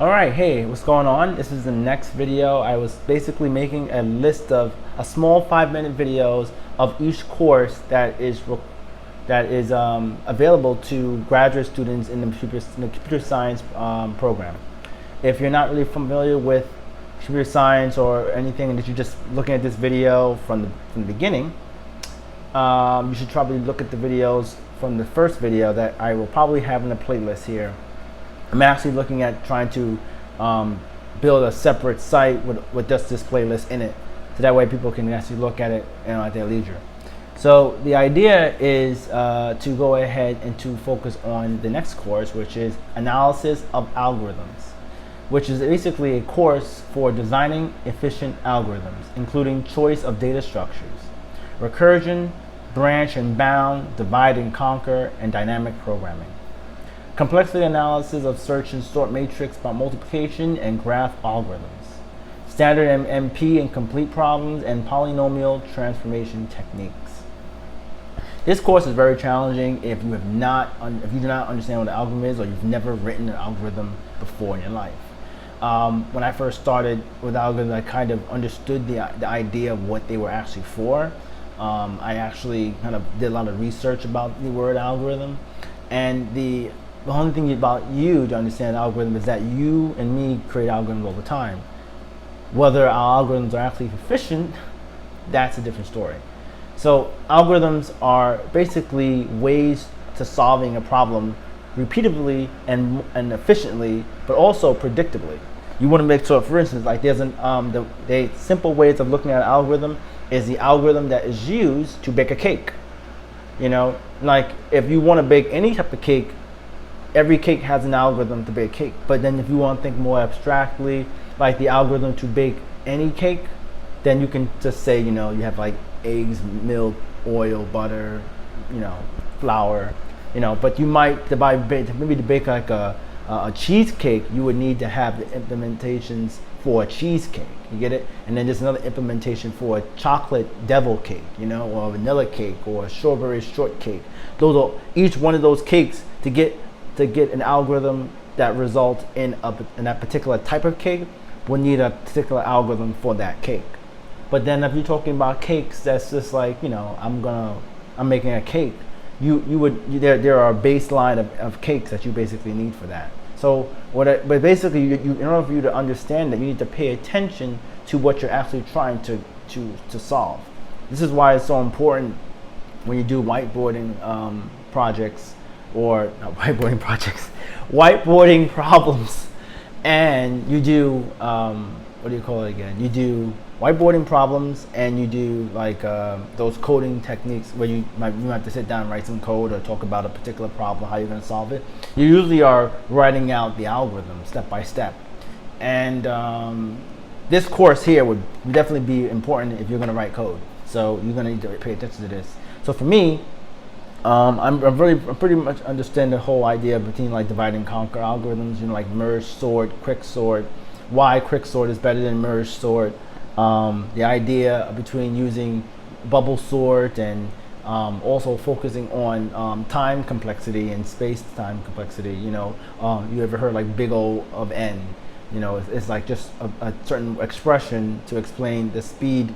All right, hey, what's going on? This is the next video. I was basically making a list of a small 5-minute videos of each course that is available to graduate students in the computer science program. If you're not really familiar with computer science or anything, and that you're just looking at this video from the beginning, you should probably look at the videos from the first video that I will probably have in the playlist here. I'm actually looking at trying to build a separate site with just this playlist in it, so that way people can actually look at it, at their leisure. So the idea is to go ahead and to focus on the next course, which is Analysis of Algorithms, which is basically a course for designing efficient algorithms, including choice of data structures, recursion, branch and bound, divide and conquer, and dynamic programming. Complexity analysis of search and sort matrix by multiplication and graph algorithms, standard MP and complete problems, and polynomial transformation techniques. This course is very challenging if you do not understand what an algorithm is, or you've never written an algorithm before in your life. When I first started with algorithms, I kind of understood the idea of what they were actually for. I actually kind of did a lot of research about the word algorithm, and the only thing about you to understand an algorithm is that you and me create algorithms all the time. Whether our algorithms are actually efficient, that's a different story. So algorithms are basically ways to solving a problem repeatedly and efficiently, but also predictably. You want to make sure, for instance, like there's the simple ways of looking at an algorithm is the algorithm that is used to bake a cake. Like if you want to bake any type of cake, every cake has an algorithm to bake cake. But then if you want to think more abstractly, like the algorithm to bake any cake, then you can just say, you have like eggs, milk, oil, butter, flour, but you might, maybe to bake like a cheesecake, you would need to have the implementations for a cheesecake, you get it? And then there's another implementation for a chocolate devil cake, or a vanilla cake, or a strawberry shortcake. Those are each one of those cakes to get an algorithm that results in that particular type of cake will need a particular algorithm for that cake. But then if you're talking about cakes, that's just like, I'm making a cake. There are a baseline of cakes that you basically need for that. So but basically, in order for you to understand that, you need to pay attention to what you're actually trying to solve. This is why it's so important when you do whiteboarding projects, or not whiteboarding projects, whiteboarding problems, and you do what do you call it again? You do whiteboarding problems, and you do like those coding techniques where you have to sit down and write some code or talk about a particular problem, how you're going to solve it. You usually are writing out the algorithm step by step, and this course here would definitely be important if you're going to write code. So you're going to need to pay attention to this. So for me, I pretty much understand the whole idea between like divide and conquer algorithms, like merge sort, quick sort, why quick sort is better than merge sort, the idea between using bubble sort, and also focusing on time complexity and space-time complexity. You ever heard like big O of n? It's like just a certain expression to explain the speed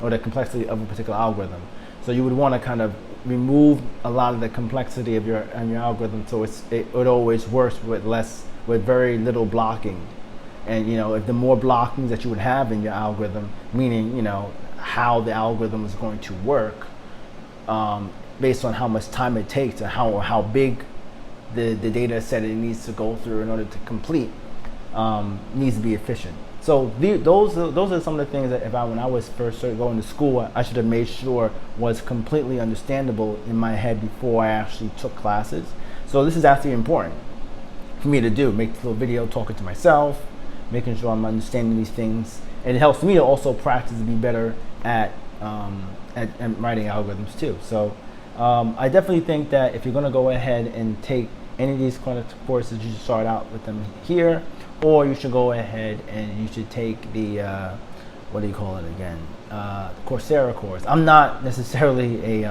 or the complexity of a particular algorithm. So you would want to kind of remove a lot of the complexity of your algorithm, so it always works with very little blocking. And if the more blockings that you would have in your algorithm, meaning how the algorithm is going to work, based on how much time it takes and how big the data set it needs to go through in order to complete, needs to be efficient. So those are some of the things that when I was first going to school, I should have made sure was completely understandable in my head before I actually took classes. So this is actually important for me to do, make this little video talking to myself, making sure I'm understanding these things. And it helps me to also practice to be better at writing algorithms too. So I definitely think that if you're going to go ahead and take any of these kind of courses, you should start out with them here, or you should go ahead and you should take the what do you call it again? Coursera course. I'm not necessarily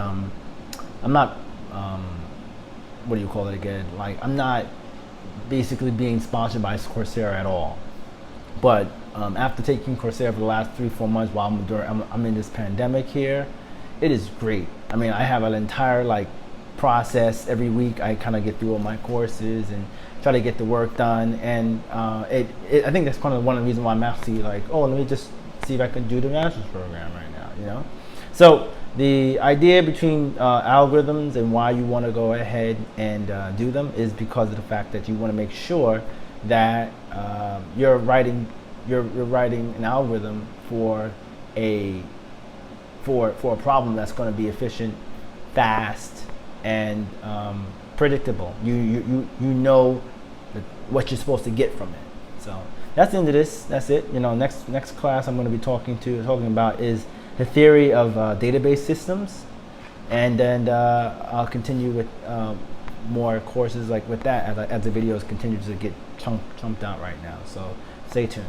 what do you call it again? Like, I'm not basically being sponsored by Coursera at all. But after taking Coursera for the last 3-4 months while I'm in this pandemic here, it is great. I mean, I have an entire like process every week. I kind of get through all my courses and try to get the work done. And I think that's kind of one of the reasons why I'm actually like, oh, let me just see if I can do the master's program right now, you know? So the idea between algorithms and why you want to go ahead and do them is because of the fact that you want to make sure that you're writing an algorithm for a problem that's going to be efficient, fast, and predictable. You know what you're supposed to get from it. So that's the end of this. That's it. You know, next class I'm going to be talking about is the theory of database systems, and then I'll continue with more courses like with that as the videos continue to get chunked out right now. So stay tuned.